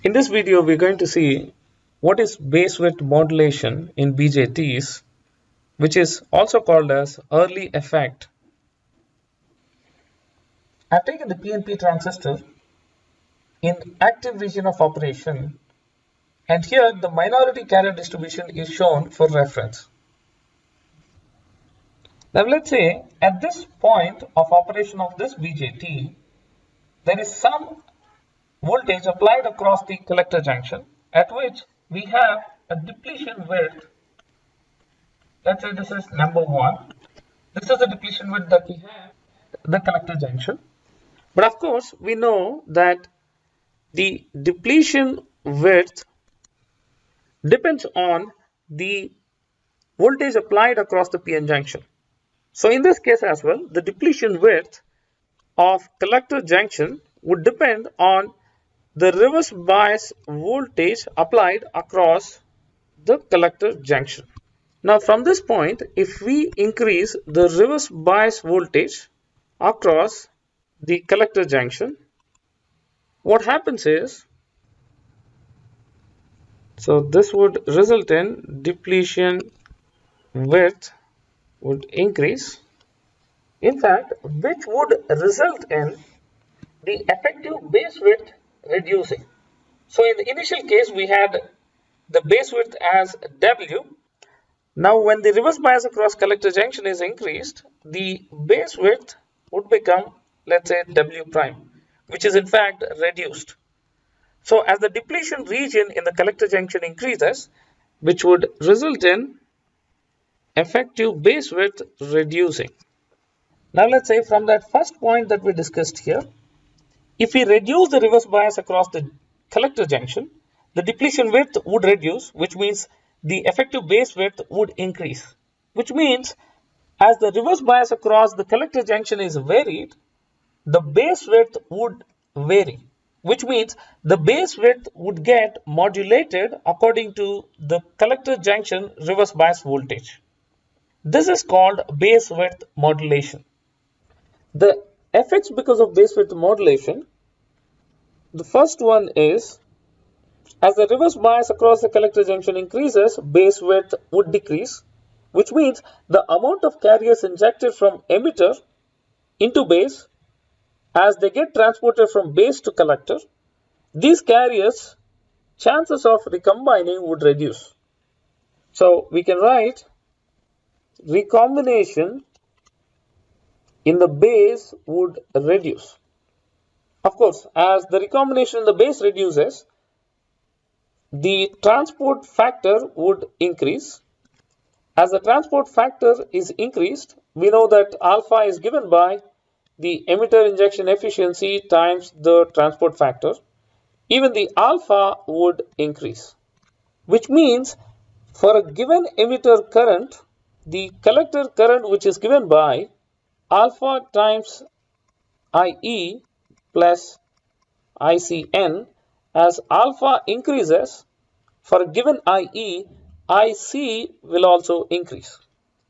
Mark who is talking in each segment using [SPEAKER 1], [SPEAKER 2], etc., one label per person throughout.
[SPEAKER 1] In this video, we're going to see what is base width modulation in BJTs, which is also called as early effect. I've taken the PNP transistor in active region of operation, and here the minority carrier distribution is shown for reference. Now let's say at this point of operation of this BJT, there is some voltage applied across the collector junction at which we have a depletion width. Let's say this is number 1. This is the depletion width that we have at the collector junction. But of course, we know that the depletion width depends on the voltage applied across the PN junction. So in this case as well, the depletion width of collector junction would depend on the reverse bias voltage applied across the collector junction. Now from this point, if we increase the reverse bias voltage across the collector junction, what happens is, so this would result in depletion width would increase, in fact, which would result in the effective base width reducing. So in the initial case, we had the base width as W. Now when the reverse bias across collector junction is increased, the base width would become, let's say, W prime, which is in fact reduced. So as the depletion region in the collector junction increases, which would result in effective base width reducing. Now let's say from that first point that we discussed here, if we reduce the reverse bias across the collector junction, the depletion width would reduce, which means the effective base width would increase. Which means as the reverse bias across the collector junction is varied, the base width would vary. Which means the base width would get modulated according to the collector junction reverse bias voltage. This is called base width modulation. The effects because of base width modulation, the first one is, as the reverse bias across the collector junction increases, base width would decrease, which means the amount of carriers injected from emitter into base, as they get transported from base to collector, these carriers, chances of recombining would reduce. So we can write recombination in the base would reduce. Of course, as the recombination in the base reduces, the transport factor would increase. As the transport factor is increased, we know that alpha is given by the emitter injection efficiency times the transport factor. Even the alpha would increase, which means for a given emitter current, the collector current, which is given by alpha times IE plus ICN, as alpha increases, for a given IE, IC will also increase.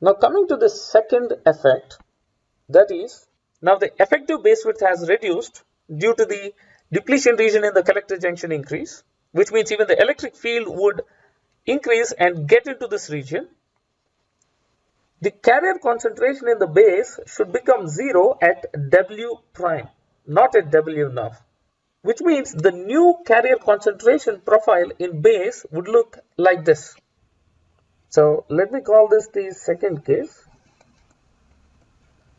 [SPEAKER 1] Now coming to the second effect, that is, now the effective base width has reduced due to the depletion region in the collector junction increase, which means even the electric field would increase and get into this region. The carrier concentration in the base should become 0 at W prime, not at W naught, which means the new carrier concentration profile in base would look like this. So let me call this the second case,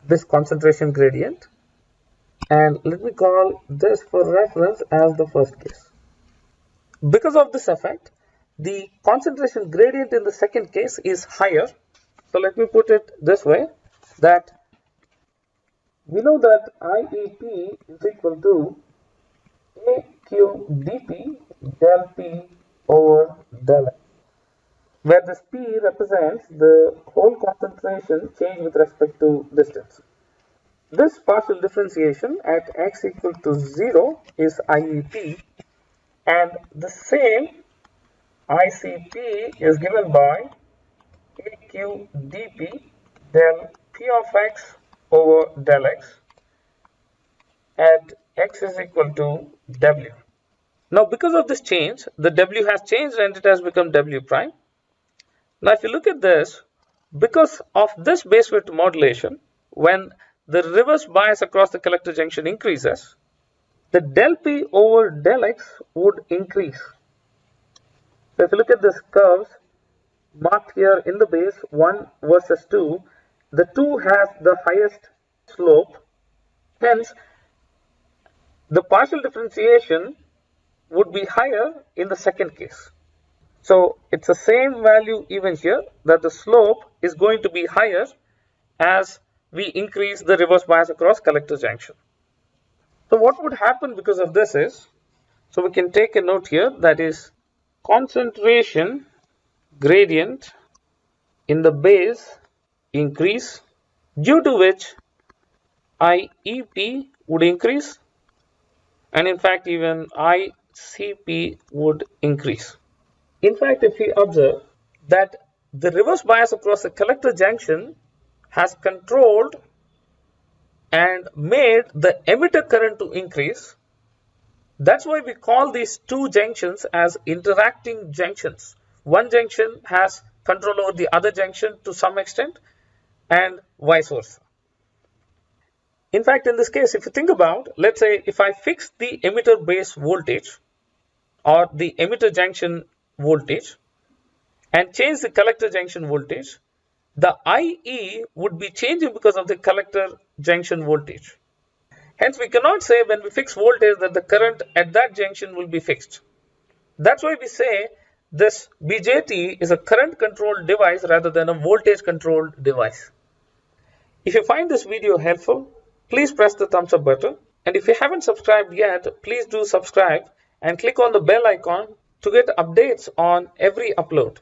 [SPEAKER 1] this concentration gradient, and let me call this for reference as the first case. Because of this effect, the concentration gradient in the second case is higher. So let me put it this way, that we know that IEP is equal to AQ dP del P over del X, where this P represents the whole concentration change with respect to distance. This partial differentiation at x equal to 0 is IEP, and the same ICP is given by AQ dP del P of x over del x at x is equal to W. Now, because of this change, the W has changed and it has become W prime. Now, if you look at this, because of this base width modulation, when the reverse bias across the collector junction increases, the del P over del X would increase. So if you look at this curves marked here in the base 1 versus 2, the 2 has the highest slope. Hence, the partial differentiation would be higher in the second case. So it's the same value even here, that the slope is going to be higher as we increase the reverse bias across collector junction. So what would happen because of this is, so we can take a note here, that is concentration gradient in the base increase, due to which IEP would increase, and in fact even ICP would increase. In fact, if we observe that the reverse bias across the collector junction has controlled and made the emitter current to increase, that's why we call these two junctions as interacting junctions. One junction has control over the other junction to some extent, and vice versa. In fact, in this case, if you think about, let's say if I fix the emitter base voltage or the emitter junction voltage and change the collector junction voltage, the IE would be changing because of the collector junction voltage. Hence, we cannot say when we fix voltage that the current at that junction will be fixed. That's why we say this BJT is a current controlled device rather than a voltage controlled device. If you find this video helpful, please press the thumbs up button. And if you haven't subscribed yet, please do subscribe and click on the bell icon to get updates on every upload.